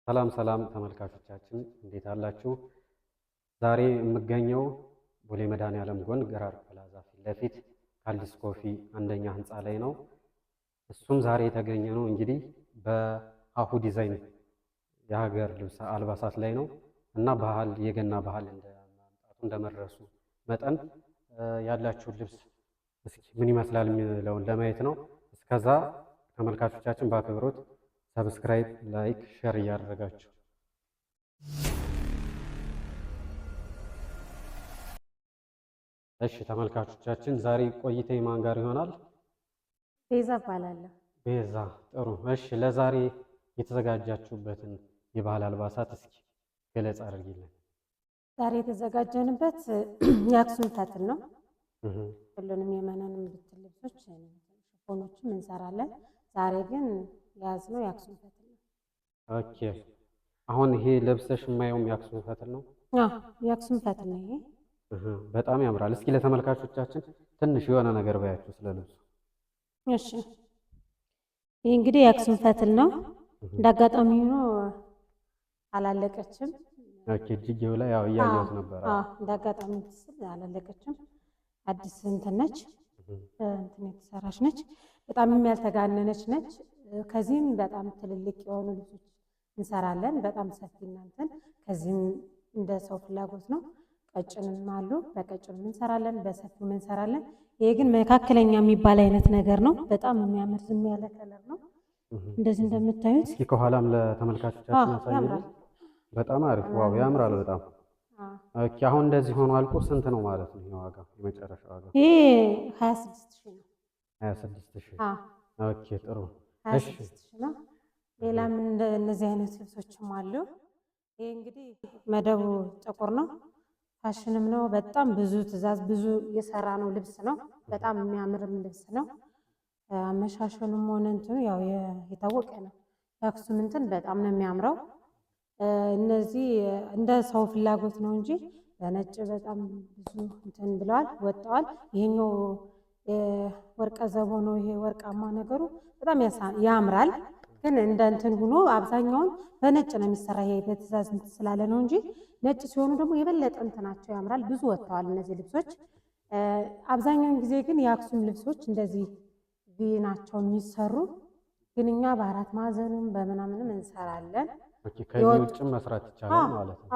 ሰላም ሰላም ተመልካቾቻችን እንዴት አላችሁ? ዛሬ የምገኘው ቦሌ መድኃኔዓለም ጎን ገራር ፕላዛ ፊት ለፊት ካልዲስ ኮፊ አንደኛ ህንፃ ላይ ነው። እሱም ዛሬ የተገኘ ነው እንግዲህ በሀሁ ዲዛይን የሀገር ልብስ አልባሳት ላይ ነው እና ባህል የገና ባህል እንደማምጣቱ እንደመድረሱ መጠን ያላችሁ ልብስ እስኪ ምን ይመስላል የሚለውን ለማየት ነው። እስከዛ ተመልካቾቻችን በአክብሮት ሰብስክራይብ፣ ላይክ፣ ሼር እያደረጋችሁ እሺ ተመልካቾቻችን ዛሬ ቆይታ ማን ጋር ይሆናል? ቤዛ እባላለሁ። ቤዛ ጥሩ። እሺ ለዛሬ የተዘጋጃችሁበትን የባህል አልባሳት እስኪ ገለጻ አድርጊልን። ዛሬ የተዘጋጀንበት የአክሱም ፈትል ነው። ሁሉንም የመነንም ብትል ልብሶች ሽፎኖችም እንሰራለን። ዛሬ ግን የያዝነው የአክሱም ፈትል ነው። ኦኬ አሁን ይሄ ለብሰሽ የማየውም የአክሱም ፈትል ነው? አዎ የአክሱም ፈትል ነው ይሄ። በጣም ያምራል። እስኪ ለተመልካቾቻችን ትንሽ የሆነ ነገር ባያችሁ ስለ ልብሱ። እሺ ይህ እንግዲህ የአክሱም ፈትል ነው። እንዳጋጣሚ ሆኖ አላለቀችም። ኦኬ እጅጌው ላይ ያው እያየሁት ነበር። እንዳጋጣሚ ትስል አላለቀችም። አዲስ እንትን ነች፣ እንትን የተሰራች ነች። በጣም ያልተጋነነች ነች። ከዚህም በጣም ትልልቅ የሆኑ ልብሶች እንሰራለን። በጣም ሰፊ እናንተን ከዚህም እንደ ሰው ፍላጎት ነው። ቀጭንም አሉ፣ በቀጭንም እንሰራለን፣ በሰፊም እንሰራለን። ይሄ ግን መካከለኛ የሚባል አይነት ነገር ነው። በጣም የሚያምር ዝም ያለ ከለር ነው። እንደዚህ እንደምታዩት እስኪ ከኋላም ለተመልካቾቻችን ያሳያል። በጣም አሪፍ ዋው፣ ያምራል በጣም። ኦኬ አሁን እንደዚህ ሆኖ አልቆ ስንት ነው ማለት ነው ዋጋ? የመጨረሻ ዋጋ ይሄ 26000 ነው። 26000 ኦኬ ጥሩ። 26000 ነው። ሌላም እነዚህ አይነት ልብሶችም አሉ። ይሄ እንግዲህ መደቡ ጥቁር ነው። ፋሽንም ነው። በጣም ብዙ ትዕዛዝ ብዙ የሰራ ነው ልብስ ነው። በጣም የሚያምርም ልብስ ነው። አመሻሸኑም ሆነ እንትኑ ያው የታወቀ ነው። የአክሱም እንትን በጣም ነው የሚያምረው። እነዚህ እንደ ሰው ፍላጎት ነው እንጂ በነጭ በጣም ብዙ እንትን ብለዋል ወጥተዋል። ይሄኛው ወርቀ ዘቦ ነው። ይሄ ወርቃማ ነገሩ በጣም ያምራል። ግን እንደ እንትን ሆኖ አብዛኛውን በነጭ ነው የሚሰራ። ይሄ በትዕዛዝ እንትን ስላለ ነው እንጂ ነጭ ሲሆኑ ደግሞ የበለጠ እንትናቸው ያምራል። ብዙ ወጥተዋል እነዚህ ልብሶች። አብዛኛውን ጊዜ ግን የአክሱም ልብሶች እንደዚህ ናቸው የሚሰሩ። ግን እኛ በአራት ማዕዘኑም በምናምንም እንሰራለን። ከዚህ ውጭም መስራት ይቻላል ማለት ነው።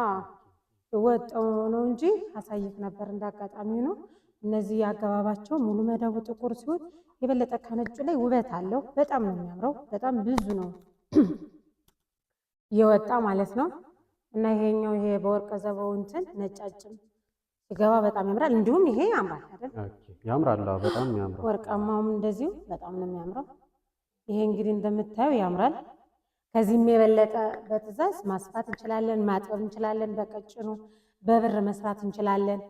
ወጣው ነው እንጂ አሳይክ ነበር እንዳጋጣሚ ነው። እነዚህ አገባባቸው ሙሉ መደቡ ጥቁር ሲሆን የበለጠ ከነጩ ላይ ውበት አለው። በጣም ነው የሚያምረው። በጣም ብዙ ነው የወጣ ማለት ነው። እና ይሄኛው ይሄ በወርቀ ዘበው እንትን ነጫጭም ሲገባ በጣም ያምራል። እንዲሁም ይሄ ያምራል አይደል? ያምራል በጣም ያምራል። ወርቃማውም እንደዚሁ በጣም ነው የሚያምረው። ይሄ እንግዲህ እንደምታየው ያምራል። ከዚህም የበለጠ በትዕዛዝ ማስፋት እንችላለን፣ ማጥበብ እንችላለን። በቀጭኑ በብር መስራት እንችላለን።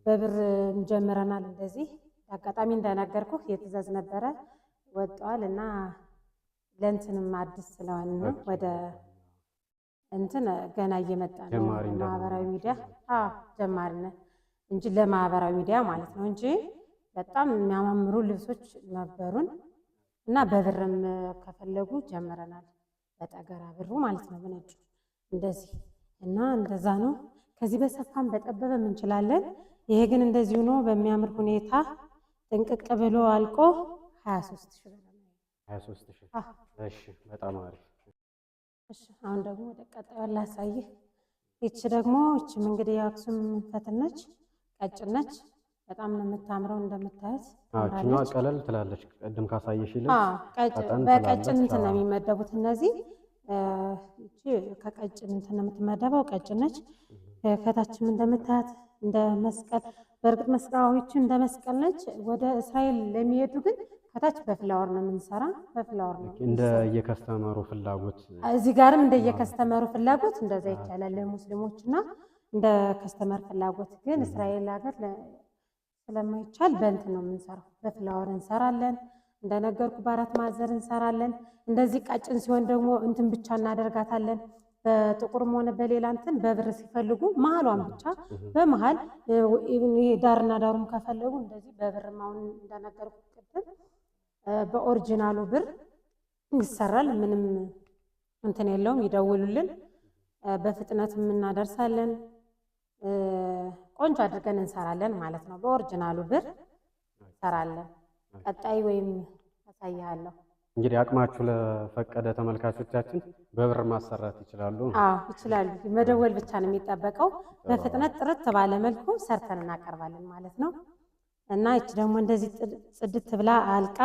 በብር ጀምረናል። እንደዚህ አጋጣሚ እንደነገርኩህ የትዕዛዝ ነበረ ወጥቷል እና ለእንትንም አዲስ ስለሆነ ነው ወደ እንትን ገና እየመጣ ነው። ማህበራዊ ሚዲያ ጀማሪ ነን እንጂ ለማህበራዊ ሚዲያ ማለት ነው እንጂ በጣም የሚያማምሩ ልብሶች ነበሩን እና በብርም ከፈለጉ ጀምረናል። በጠገራ ብሩ ማለት ነው በነጩ እንደዚህ እና እንደዛ ነው። ከዚህ በሰፋም በጠበበም እንችላለን። ይሄ ግን እንደዚሁ ነው በሚያምር ሁኔታ ጥንቅቅ ብሎ አልቆ 23000 ብር ነው። 23000 እሺ በጣም አሪፍ። እሺ አሁን ደግሞ ወደ ቀጣዩ ላሳይህ። ይቺ ደግሞ ይቺም እንግዲህ የአክሱም ፈትል ነች። ቀጭን ነች። በጣም ነው የምታምረው እንደምታዩት። አዎ ቀለል ትላለች። ቀድም ካሳየሽ ይልቅ በቀጭን እንትን ነው የሚመደቡት እነዚህ። ይቺ ከቀጭን እንትን ነው የምትመደበው፣ ቀጭን ነች። ከታችም እንደምታያት እንደ መስቀል፣ በእርግጥ መስቀላዊቹ እንደ መስቀል ነች። ወደ እስራኤል ለሚሄዱ ግን ከታች በፍላወር ነው የምንሰራ። በፍላወር ነው እንደ የከስተመሩ ፍላጎት። እዚህ ጋርም እንደ የከስተመሩ ፍላጎት እንደዛ ይቻላል ለሙስሊሞች እና እንደ ከስተመር ፍላጎት። ግን እስራኤል ሀገር ስለማይቻል በእንትን ነው የምንሰራው። በፍላወር እንሰራለን። እንደነገርኩ በአራት ማዕዘን እንሰራለን። እንደዚህ ቀጭን ሲሆን ደግሞ እንትን ብቻ እናደርጋታለን። በጥቁርም ሆነ በሌላ እንትን በብር ሲፈልጉ መሀሏን ብቻ በመሀል ዳርና ዳሩም ከፈለጉ እንደዚህ በብርም አሁን እንደነገርኩ ቅድም በኦሪጂናሉ ብር ይሰራል። ምንም እንትን የለውም። ይደውሉልን፣ በፍጥነትም እናደርሳለን። ቆንጆ አድርገን እንሰራለን ማለት ነው። በኦሪጂናሉ ብር እንሰራለን። ቀጣይ ወይም አሳያለሁ። እንግዲህ አቅማችሁ ለፈቀደ ተመልካቾቻችን በብር ማሰራት ይችላሉ። ይችላሉ። መደወል ብቻ ነው የሚጠበቀው። በፍጥነት ጥርት ባለ መልኩ ሰርተን እናቀርባለን ማለት ነው። እና እቺ ደግሞ እንደዚህ ጽድት ብላ አልቃ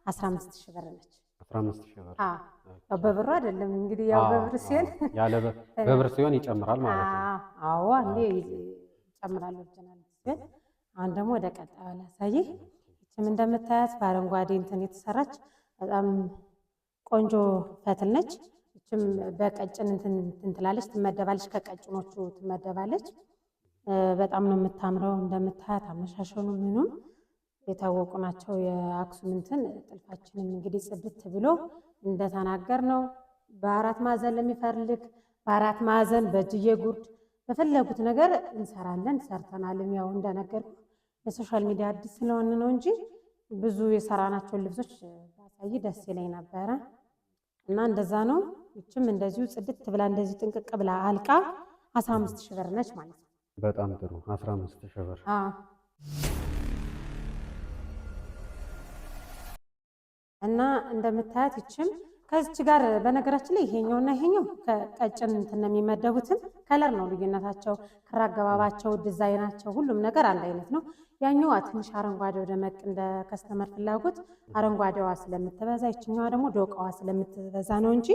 15000 ብር ነች። 15000 ብር። ያው በብሩ አይደለም እንግዲህ ያው በብር ሲሆን በብር ሲሆን ይጨምራል ማለት ነው። አዎ አንዴ ይጨምራል ኦሪጂናል ሲሆን። አሁን ደግሞ ወደ ቀጣዩ ላሳይህ። እቺም እንደምታያት በአረንጓዴ እንትን የተሰራች በጣም ቆንጆ ፈትል ነች። እችም በቀጭን እንትን ትላለች፣ ትመደባለች፣ ከቀጭኖቹ ትመደባለች። በጣም ነው የምታምረው። እንደምታያት አመሻሸኑ ምኑም የታወቁ ናቸው። የአክሱም እንትን ጥልፋችንም እንግዲህ ጽድት ብሎ እንደተናገር ነው። በአራት ማዕዘን ለሚፈልግ በአራት ማዕዘን በእጅዬ ጉርድ በፈለጉት ነገር እንሰራለን። ሰርተናልም። ያው እንደነገርኩ የሶሻል ሚዲያ አዲስ ስለሆነ ነው እንጂ ብዙ የሰራናቸውን ልብሶች ባሳይ ደስ ይለኝ ነበረ። እና እንደዛ ነው። ይችም እንደዚሁ ጽድት ብላ እንደዚህ ጥንቅቅ ብላ አልቃ 15000 ብር ነች ማለት ነው። በጣም ጥሩ 15000 ብር። እና እንደምታያት ይችም ከዚች ጋር በነገራችን ላይ ይሄኛውና ይሄኛው ከቀጭን እንትን ነው የሚመደቡትን ከለር ነው ልዩነታቸው፣ ክር አገባባቸው፣ ዲዛይናቸው ሁሉም ነገር አንድ አይነት ነው። ያኛዋ ትንሽ አረንጓዴው ደመቅ እንደ ከስተመር ፍላጎት አረንጓዴዋ ስለምትበዛ ይችኛዋ ደግሞ ዶቃዋ ስለምትበዛ ነው እንጂ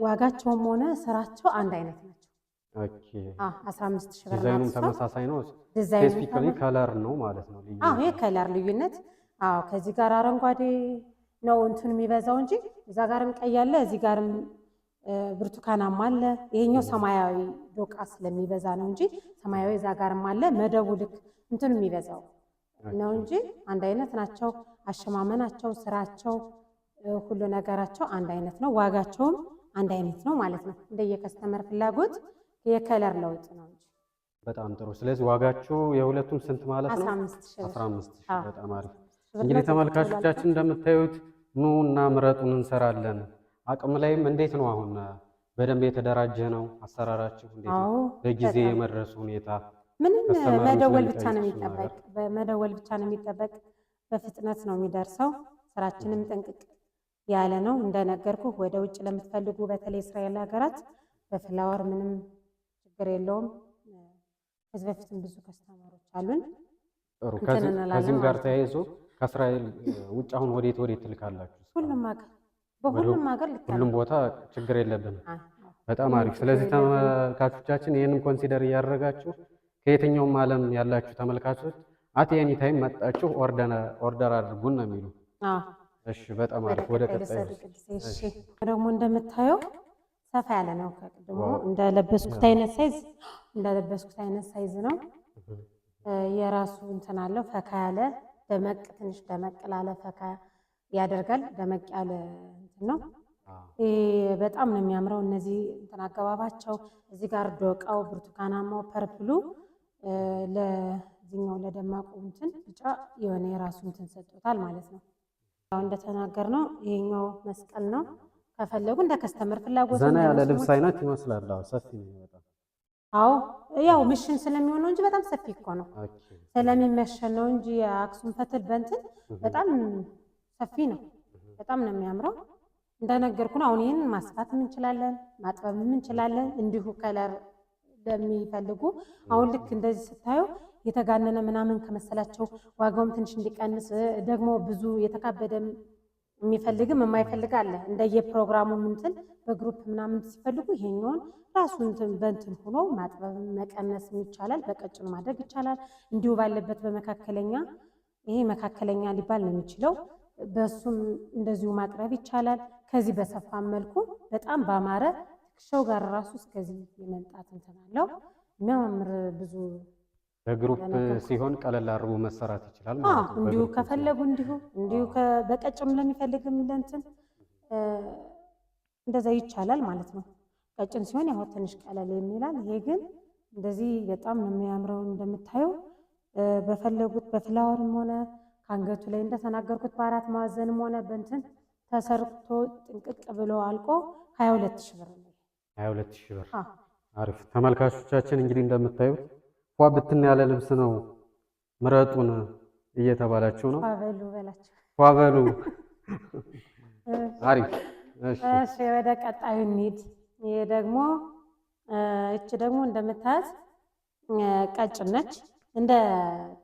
ዋጋቸውም ሆነ ስራቸው አንድ አይነት ናቸው። ኦኬ 15000 ብር። ዲዛይኑም ተመሳሳይ ነው። ስፔሲፊካሊ ከለር ነው ማለት ነው ልዩነት። የከለር ልዩነት። ከዚህ ጋር አረንጓዴ ነው እንትን የሚበዛው እንጂ እዛ ጋርም ቀይ አለ፣ እዚህ ጋርም ብርቱካናማ አለ። ይሄኛው ሰማያዊ ዶቃ ስለሚበዛ ነው እንጂ ሰማያዊ እዛ ጋርም አለ። መደቡ ልክ እንትን የሚበዛው ነው እንጂ አንድ አይነት ናቸው። አሸማመናቸው፣ ስራቸው፣ ሁሉ ነገራቸው አንድ አይነት ነው። ዋጋቸውም አንድ አይነት ነው ማለት ነው። እንደየከስተመር ፍላጎት የከለር ለውጥ ነው እንጂ። በጣም ጥሩ። ስለዚህ ዋጋቸው የሁለቱም ስንት ማለት ነው? 15000። በጣም አሪፍ። እንግዲህ ተመልካቾቻችን እንደምታዩት ኑ እና ምረጡን፣ እንሰራለን። አቅም ላይም እንዴት ነው አሁን በደንብ የተደራጀ ነው አሰራራችሁ? እንዴት ነው በጊዜ የመድረሱ ሁኔታ? ምንም መደወል ብቻ ነው የሚጠበቅ፣ በመደወል ብቻ ነው የሚጠበቅ። በፍጥነት ነው የሚደርሰው። ስራችንም ጥንቅቅ ያለ ነው። እንደነገርኩ ወደ ውጭ ለምትፈልጉ በተለይ እስራኤል ሀገራት በፍላወር ምንም ችግር የለውም። ከዚህ በፊትም ብዙ ከስተመሮች አሉን። ጥሩ። ከዚህም ጋር ተያይዞ ከእስራኤል ውጭ አሁን ወዴት ትልካላችሁ? ሁሉም ሀገር፣ በሁሉም ሀገር ልካለሁ። ሁሉም ቦታ ችግር የለብንም። በጣም አሪፍ። ስለዚህ ተመልካቾቻችን ይህንን ኮንሲደር እያደረጋችሁ ከየትኛውም ዓለም ያላችሁ ተመልካቾች አት ኤኒ ታይም መጣችሁ ኦርደር አድርጉን ነው የሚሉ። እሺ፣ በጣም አሪፍ። ወደ ቀጣዩ ደግሞ እንደምታየው ሰፋ ያለ ነው። ከቅድሞ እንደለበስኩት አይነት ሳይዝ ነው። የራሱ እንትን አለው። ፈካ ያለ ትንሽ ደመቅ ላለ ፈካ ያደርጋል። ደመቅ ያለ እንትን ነው። በጣም ነው የሚያምረው። እነዚህ እንትን አገባባቸው እዚህ ጋር ዶቃው ብርቱካናማው ፐርፕሉ ለዚህኛው ለደማቁ እንትን ቢጫ የሆነ የራሱ እንትን ሰጥቶታል ማለት ነው። ያው እንደተናገር ነው ይሄኛው መስቀል ነው። ከፈለጉ እንደ ከስተመር ፍላጎት ዘና ያለ ልብስ አይነት ይመስላል። ሰፊ ነው በጣም። ያው ምሽን ስለሚሆነው እንጂ በጣም ሰፊ እኮ ነው። ስለሚመሸን ነው እንጂ የአክሱም ፈትል በእንትን በጣም ሰፊ ነው። በጣም ነው የሚያምረው። እንደነገርኩ ነው። አሁን ይሄንን ማስፋትም እንችላለን፣ ማጥበብም እንችላለን። እንዲሁ ከለር ለሚፈልጉ አሁን ልክ እንደዚህ ስታየው የተጋነነ ምናምን ከመሰላቸው ዋጋውም ትንሽ እንዲቀንስ ደግሞ ብዙ የተካበደ የሚፈልግም የማይፈልግ አለ። እንደየፕሮግራሙ እንትን በግሩፕ ምናምን ሲፈልጉ ይሄኛውን ራሱ እንትን በእንትን ሆኖ ማጥበብ መቀነስም ይቻላል። በቀጭኑ ማድረግ ይቻላል። እንዲሁ ባለበት በመካከለኛ ይሄ መካከለኛ ሊባል ነው የሚችለው። በሱም እንደዚሁ ማቅረብ ይቻላል። ከዚህ በሰፋ መልኩ በጣም ባማረ ትከሻው ጋር ራሱ እስከዚህ የመምጣት እንትን አለው። የሚያማምር ብዙ በግሩፕ ሲሆን ቀለል አድርጎ መሰራት ይችላል ማለት ነው። እንዲሁ ከፈለጉ እንዲሁ በቀጭኑ ለሚፈልግም ለእንትን እንደዛ ይቻላል ማለት ነው። ቀጭን ሲሆን ያው ትንሽ ቀለል የሚላል። ይሄ ግን እንደዚህ በጣም ነው የሚያምረው። እንደምታየው በፈለጉት በፍላወርም ሆነ ከአንገቱ ላይ እንደተናገርኩት በአራት ማዕዘንም ሆነ በእንትን ተሰርቶ ጥንቅቅ ብሎ አልቆ 22,000 ብር ነው። 22,000 ብር። አሪፍ ተመልካቾቻችን እንግዲህ እንደምታዩት ፏ ብትን ያለ ልብስ ነው። ምረጡን እየተባላችሁ ነው። ፏበሉ በላችሁ። ፏበሉ። አሪፍ። እሺ ወደ ቀጣዩ እንሂድ። ይሄ ደግሞ እቺ ደግሞ እንደምታያት ቀጭን ነች። እንደ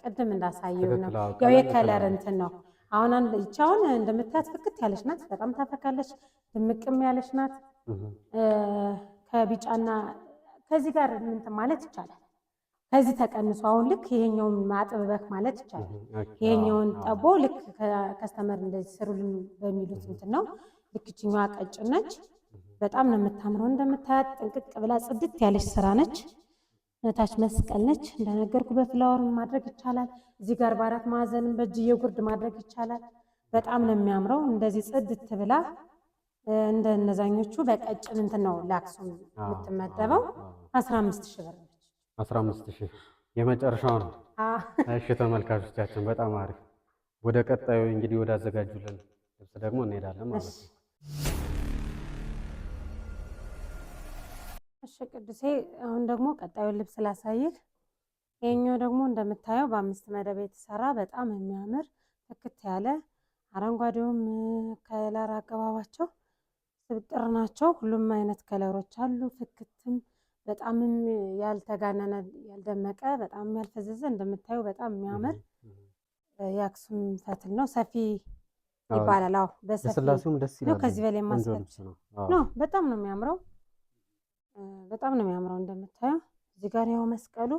ቅድም እንዳሳየው ነው። ያው የከለር እንትን ነው። አሁን ይቻውን እንደምታያት ፍክት ያለች ናት። በጣም ታፈካለች። ድምቅም ያለች ናት። ከቢጫና ከዚህ ጋር እንትን ማለት ይቻላል። ከዚህ ተቀንሶ አሁን ልክ ይሄኛውን ማጥበቅ ማለት ይቻላል። ይሄኛውን ጠቦ ልክ ከስተመር እንደዚህ ስሩልን በሚሉት እንትን ነው። ልክ እችኛዋ ቀጭን ነች። በጣም ነው የምታምረው። እንደምታያት ጥንቅቅ ብላ ጽድት ያለች ስራ ነች። ታች መስቀል ነች። እንደነገርኩ በፍላወር ማድረግ ይቻላል። እዚህ ጋር በአራት ማዕዘንም በእጅዬ ጉርድ ማድረግ ይቻላል። በጣም ነው የሚያምረው። እንደዚህ ጽድት ብላ እንደ እነዛኞቹ በቀጭን እንትን ነው ለአክሱም የምትመደበው። 15,000 ብር ነች። 15,000 የመጨረሻው ነው። እሺ ተመልካቾቻችን በጣም አሪፍ። ወደ ቀጣዩ እንግዲህ ወደ አዘጋጁልን ልብስ ደግሞ እንሄዳለን ማለት ነው። እሺ ቅዱሴ፣ አሁን ደግሞ ቀጣዩን ልብስ ላሳይህ። ይሄኛው ደግሞ እንደምታየው በ5 መደብ የተሰራ በጣም የሚያምር ፍክት ያለ አረንጓዴውም ከለር አገባባቸው ስብጥር ናቸው። ሁሉም አይነት ከለሮች አሉ። ፍክትም በጣምም ያልተጋነነ ያልደመቀ በጣም ያልፈዘዘ እንደምታየው በጣም የሚያምር የአክሱም ፈትል ነው። ሰፊ ይባላል። አዎ በስላሴውም ደስ ይላል። ከዚህ በላይ ማስቀጥ ነው። በጣም ነው የሚያምረው። በጣም ነው የሚያምረው። እንደምታየው እዚህ ጋር ያው መስቀሉ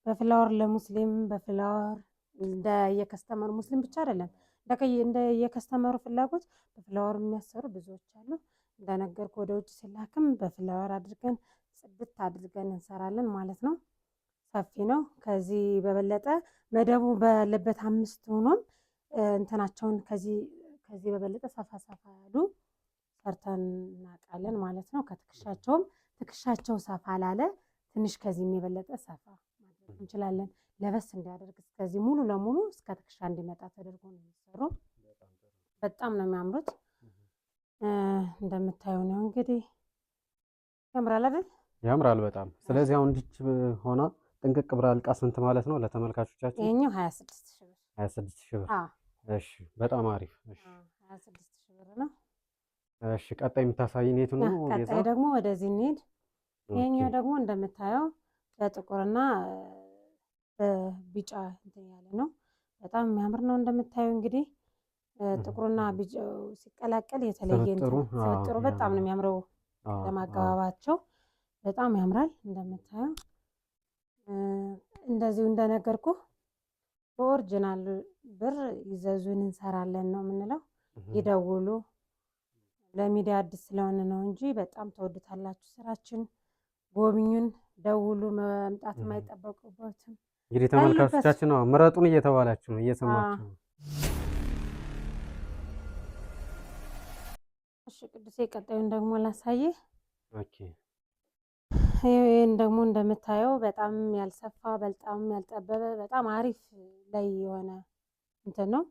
በፍላወር ለሙስሊም በፍላወር እንደ የከስተመሩ ሙስሊም ብቻ አይደለም እንደ የከስተመሩ ፍላጎት በፍላወር የሚያሰሩ ብዙዎች አሉ። እንደነገርኩ ወደ ውጭ ሲላክም በፍላወር አድርገን ጽድት አድርገን እንሰራለን ማለት ነው። ሰፊ ነው። ከዚህ በበለጠ መደቡ ባለበት 5 ሆኖም እንትናቸውን ከዚህ በበለጠ ሰፋ ያሉ ሰርተን እናውቃለን ማለት ነው። ከትከሻቸውም ትከሻቸው ሰፋ ላለ ትንሽ ከዚህም የበለጠ ሰፋ ማድረግ እንችላለን። ለበስ እንዲያደርግ እስከዚህ ሙሉ ለሙሉ እስከ ትከሻ እንዲመጣ ተደርጎ ነው የሚሰሩ። በጣም ነው የሚያምሩት። እንደምታየው ነው እንግዲህ ያምራል አይደል? ያምራል በጣም። ስለዚህ አሁን እንዲች ሆና ጥንቅቅ ብላ አልቃ ስንት ማለት ነው ለተመልካቾቻችን? ይሄኛው 26,000 ብር። 26,000 ብር። እሺ በጣም አሪፍ። እሺ 26,000 ብር ነው። እሺ ቀጣይ የምታሳይን የቱ ነው? ቀጣይ ደግሞ ወደዚህ እንሂድ። ይሄኛው ደግሞ እንደምታየው በጥቁርና በቢጫ እንትን ያለ ነው። በጣም የሚያምር ነው። እንደምታየው እንግዲህ ጥቁርና ቢጫው ሲቀላቀል የተለየ ስብጥሩ በጣም ነው የሚያምረው። ለማገባባቸው በጣም ያምራል። እንደምታየው እንደዚሁ እንደነገርኩ በኦሪጂናል ብር ይዘዙን እንሰራለን ነው የምንለው። ይደውሉ። ለሚዲያ አዲስ ስለሆነ ነው እንጂ በጣም ተወዱታላችሁ ስራችን። ጎብኙን፣ ደውሉ። መምጣት የማይጠበቁበትም እንግዲህ ተመልካቾቻችን ነው ምረጡን እየተባላችሁ ነው፣ እየሰማችሁ ነው። እሺ ቅዱሴ ቀጣዩን ደግሞ ላሳይህ። ኦኬ ይሄን ደግሞ እንደምታየው በጣም ያልሰፋ በጣም ያልጠበበ በጣም አሪፍ ላይ የሆነ እንትን ነው።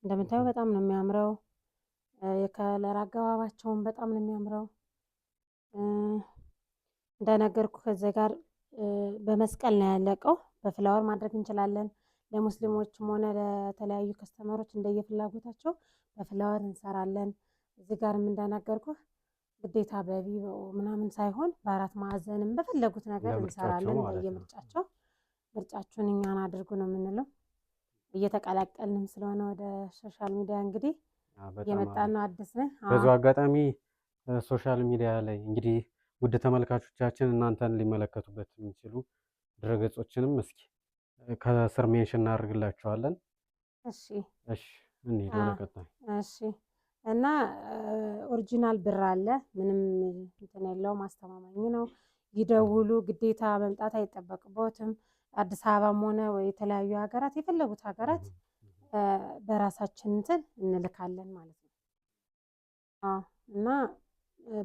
እንደምታየው በጣም ነው የሚያምረው። የከለር አገባባቸውን በጣም ነው የሚያምረው። እንደነገርኩ ከዚህ ጋር በመስቀል ነው ያለቀው። በፍላወር ማድረግ እንችላለን። ለሙስሊሞችም ሆነ ለተለያዩ ከስተመሮች እንደየፍላጎታቸው በፍላወር እንሰራለን። እዚህ ጋርም እንደነገርኩ ግዴታ በቪቮ ምናምን ሳይሆን በአራት ማዕዘንም በፈለጉት ነገር እንሰራለን። እንደየምርጫቸው ምርጫችሁን እኛን አድርጉ ነው የምንለው። እየተቀላቀልንም ስለሆነ ወደ ሶሻል ሚዲያ እንግዲህ እየመጣን ነው። አዲስ ነን። በዚሁ አጋጣሚ ሶሻል ሚዲያ ላይ እንግዲህ ውድ ተመልካቾቻችን እናንተን ሊመለከቱበት የሚችሉ ድረገጾችንም እስኪ ከስር ሜንሽን እናደርግላችኋለን። እሺ እንሂድ ወደ ቀጣይ። እሺ እና ኦሪጂናል ብር አለ። ምንም እንትን የለውም። አስተማማኝ ነው። ይደውሉ። ግዴታ መምጣት አይጠበቅቦትም። አዲስ አበባም ሆነ ወይ የተለያዩ ሀገራት የፈለጉት ሀገራት በራሳችን እንትን እንልካለን ማለት ነው። እና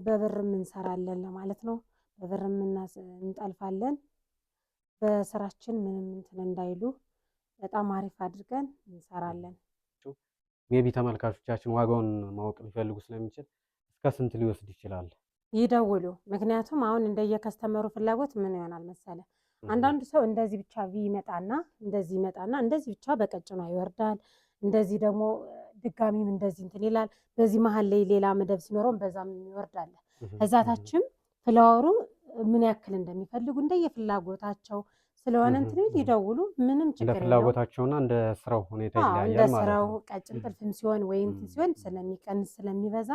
በብርም እንሰራለን ለማለት ነው። በብርም እንጠልፋለን። በስራችን ምንም እንትን እንዳይሉ በጣም አሪፍ አድርገን እንሰራለን። ሜቢ ተመልካቾቻችን ዋጋውን ማወቅ ሊፈልጉ ስለሚችል እስከ ስንት ሊወስድ ይችላል? ይደውሉ። ምክንያቱም አሁን እንደየከስተመሩ ፍላጎት ምን ይሆናል መሰለ፣ አንዳንዱ ሰው እንደዚህ ብቻ ይመጣና እንደዚህ ብቻ በቀጭኗ ይወርዳል። እንደዚህ ደግሞ ድጋሚም እንደዚህ እንትን ይላል። በዚህ መሀል ላይ ሌላ መደብ ሲኖረውም በዛም ይወርዳል። እዛታችም ፍላወሩ ምን ያክል እንደሚፈልጉ እንደየፍላጎታቸው ስለሆነ እንትን ይደውሉ። ምንም ችግር የለውም። እንደ ፍላጎታቸውና እንደ ስራው ሁኔታ ይለያያል ማለት ነው። እንደ ስራው ቀጭን ጥልፍም ሲሆን ወይ እንትን ሲሆን ስለሚቀንስ ስለሚበዛ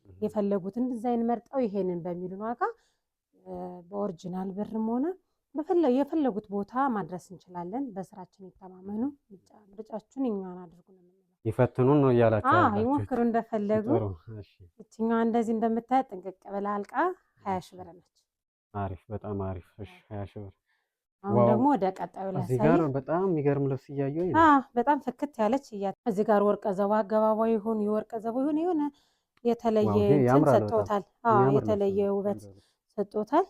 የፈለጉትን ዲዛይን መርጠው ይሄንን በሚሉን ዋጋ በኦሪጂናል ብርም ሆነ የፈለጉት ቦታ ማድረስ እንችላለን። በስራችን ይተማመኑ። ምርጫችሁን እኛን አድርጉ ነው የምንለው። ይፈትኑን ነው እያላችሁ ይሞክሩ እንደፈለጉ። እችኛዋ እንደዚህ እንደምታያት ጥንቅቅ ብላ አልቃ 20 ሺህ ብር ነች። አሪፍ፣ በጣም አሪፍ። እሺ 20 ሺህ ብር። አሁን ደግሞ ወደ ቀጣዩ ላይ እዚህ ጋር በጣም የሚገርም ልብስ እያየሁ በጣም ፍክት ያለች እዚህ ጋር ወርቀ ዘባ አገባባ ይሁን የወርቀ ዘባ ይሁን የሆነ የተለየ እንትን ሰጥቶታል። የተለየ ውበት ሰጥቶታል።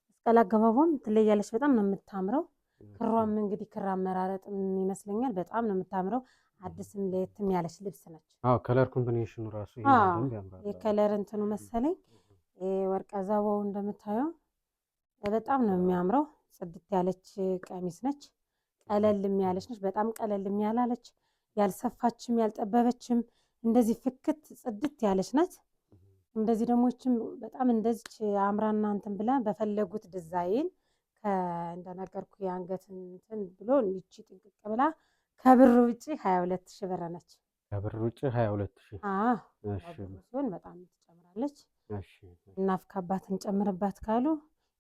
መስቀል አገባቧም ትለያለች። በጣም ነው የምታምረው። ክሯም እንግዲህ ክር አመራረጥም ይመስለኛል በጣም ነው የምታምረው። አዲስም ለየትም ያለች ልብስ ነች። ከለር ኮምቢኔሽኑ ራሱ ያምራል። የከለር እንትኑ መሰለኝ ወርቀ ዘባው እንደምታየው በጣም ነው የሚያምረው። ጽድት ያለች ቀሚስ ነች። ቀለልም ያለች ነች። በጣም ቀለልም ያላለች፣ ያልሰፋችም ያልጠበበችም እንደዚህ ፍክት ጽድት ያለች ናት። እንደዚህ ደሞችም በጣም እንደዚች አምራና እንትን ብላ በፈለጉት ዲዛይን እንደነገርኩ የአንገት እንትን ብሎ እንቺ ጥንቅቅ ብላ ከብር ውጪ 22 ሺህ ብር ነች። ከብር ውጪ 22 ሺህ። እሺ ሲሆን በጣም ትጨምራለች። እሺ እናፍካባት እንጨምርባት ካሉ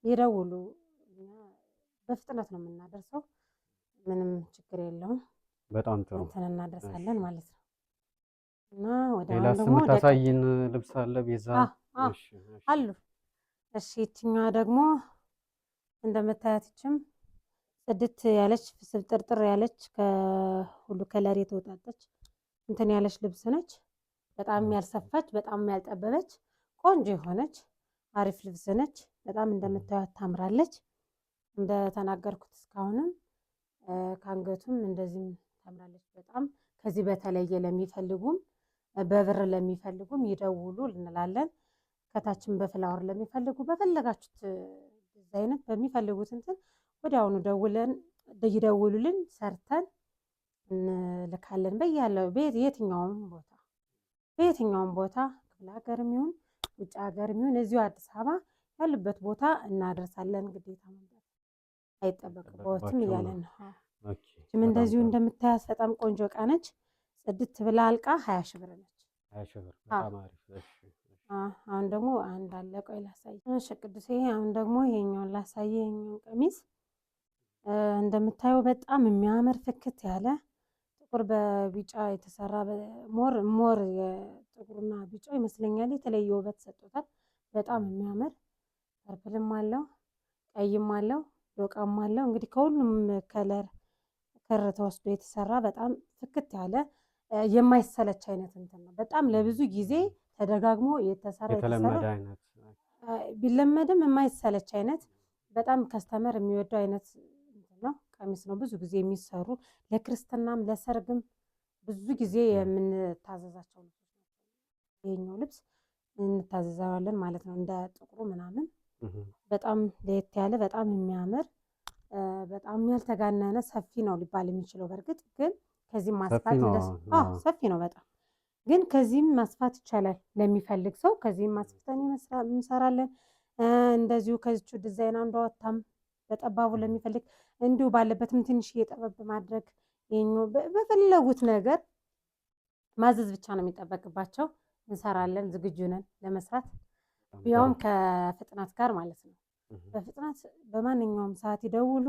ይደውሉ። በፍጥነት ነው የምናደርሰው። ምንም ችግር የለውም። በጣም ጥሩ እንትን እናደርሳለን ማለት ነው። እና ወደ ሌላ የምታሳይን ልብስ አለ ቤዛ? አሉ። እሺ እችኛዋ ደግሞ እንደምታያትችም ጽድት ያለች ስብጥርጥር ያለች ከሁሉ ከለር የተወጣጠች እንትን ያለች ልብስ ነች። በጣም ያልሰፋች በጣም ያልጠበበች ቆንጆ የሆነች አሪፍ ልብስ ነች። በጣም እንደምታዩት ታምራለች። እንደተናገርኩት እስካሁንም ከአንገቱም እንደዚህም ታምራለች በጣም። ከዚህ በተለየ ለሚፈልጉም በብር ለሚፈልጉም ይደውሉ እንላለን። ከታችን በፍላወር ለሚፈልጉ በፈለጋችሁት ዲዛይን በሚፈልጉት እንትን ወዲያውኑ ይደውሉልን፣ ሰርተን እንልካለን። በየትኛውም ቦታ ክፍለ ሀገርም ይሁን ውጭ ሀገርም ይሁን እዚሁ አዲስ አበባ ያሉበት ቦታ እናደርሳለን። ግዴታ መምጣት አይጠበቅበትም እያለን ነው። እንደዚሁ እንደምታያት በጣም ቆንጆ እቃ ነች። ጽድት ብላ አልቃ 20 ሺህ ብር ነች። 20 ሺህ ብር በጣም አሪፍ። አሁን ደግሞ አንድ አለ፣ ቆይ ላሳይ። እሺ ቅዱሴ፣ አሁን ደግሞ ይሄኛውን ላሳይ። ይሄኛውን ቀሚስ እንደምታየው በጣም የሚያምር ፍክት ያለ ጥቁር በቢጫ የተሰራ ሞር የጥቁርና ቢጫ ይመስለኛል የተለየ ውበት ሰጥቶታል። በጣም የሚያምር ፐርፕልም አለው ቀይም አለው ዶቃም አለው። እንግዲህ ከሁሉም ከለር ክር ተወስዶ የተሰራ በጣም ፍክት ያለ የማይሰለች አይነት እንትን ነው። በጣም ለብዙ ጊዜ ተደጋግሞ የተሰራ አይነት ቢለመድም የማይሰለች አይነት በጣም ከስተመር የሚወደው አይነት ነው ቀሚስ ነው። ብዙ ጊዜ የሚሰሩ ለክርስትናም ለሰርግም ብዙ ጊዜ የምንታዘዛቸው ልብሶች ናቸው። ይሄኛው ልብስ እንታዘዛለን ማለት ነው። እንደ ጥቁሩ ምናምን በጣም ለየት ያለ በጣም የሚያምር በጣም ያልተጋነነ ሰፊ ነው ሊባል የሚችለው። በእርግጥ ግን ከዚህም ማስፋት ሰፊ ነው በጣም ግን ከዚህም ማስፋት ይቻላል ለሚፈልግ ሰው። ከዚህም ማስፋትን እንሰራለን። እንደዚሁ ከዚቹ ዲዛይን አንዷ ወጣም በጠባቡ ለሚፈልግ እንዲሁ ባለበትም ትንሽ እየጠበብ ማድረግ በፈለጉት ነገር ማዘዝ ብቻ ነው የሚጠበቅባቸው። እንሰራለን፣ ዝግጁ ነን ለመስራት ያውም ከፍጥነት ጋር ማለት ነው። በፍጥነት በማንኛውም ሰዓት ይደውሉ፣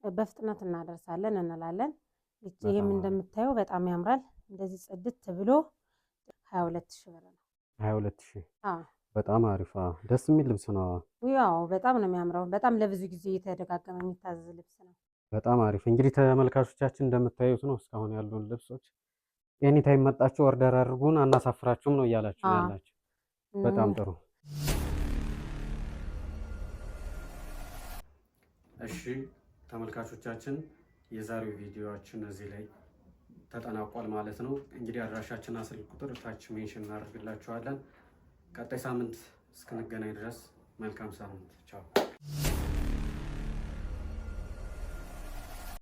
በፍጥነት እናደርሳለን እንላለን። ይሄም እንደምታየው በጣም ያምራል። እንደዚህ ጽድት ብሎ 22 ሺህ ብር ነው። 22 ሺህ በጣም አሪፍ ደስ የሚል ልብስ ነው። ያው በጣም ነው የሚያምረው። በጣም ለብዙ ጊዜ የተደጋገመ የሚታዘዝ ልብስ ነው። በጣም አሪፍ። እንግዲህ ተመልካቾቻችን እንደምታዩት ነው እስካሁን ያሉን ልብሶች። ኤኒ ታይም መጣችሁ ኦርደር አድርጉን አናሳፍራችሁም ነው እያላችሁ ያላችሁ። በጣም ጥሩ። እሺ ተመልካቾቻችን የዛሬው ቪዲዮአችን እዚህ ላይ ተጠናቋል ማለት ነው። እንግዲህ አድራሻችንና ስልክ ቁጥር ታች ሜንሽን እናደርግላችኋለን። ቀጣይ ሳምንት እስክንገናኝ ድረስ መልካም ሳምንት። ቻው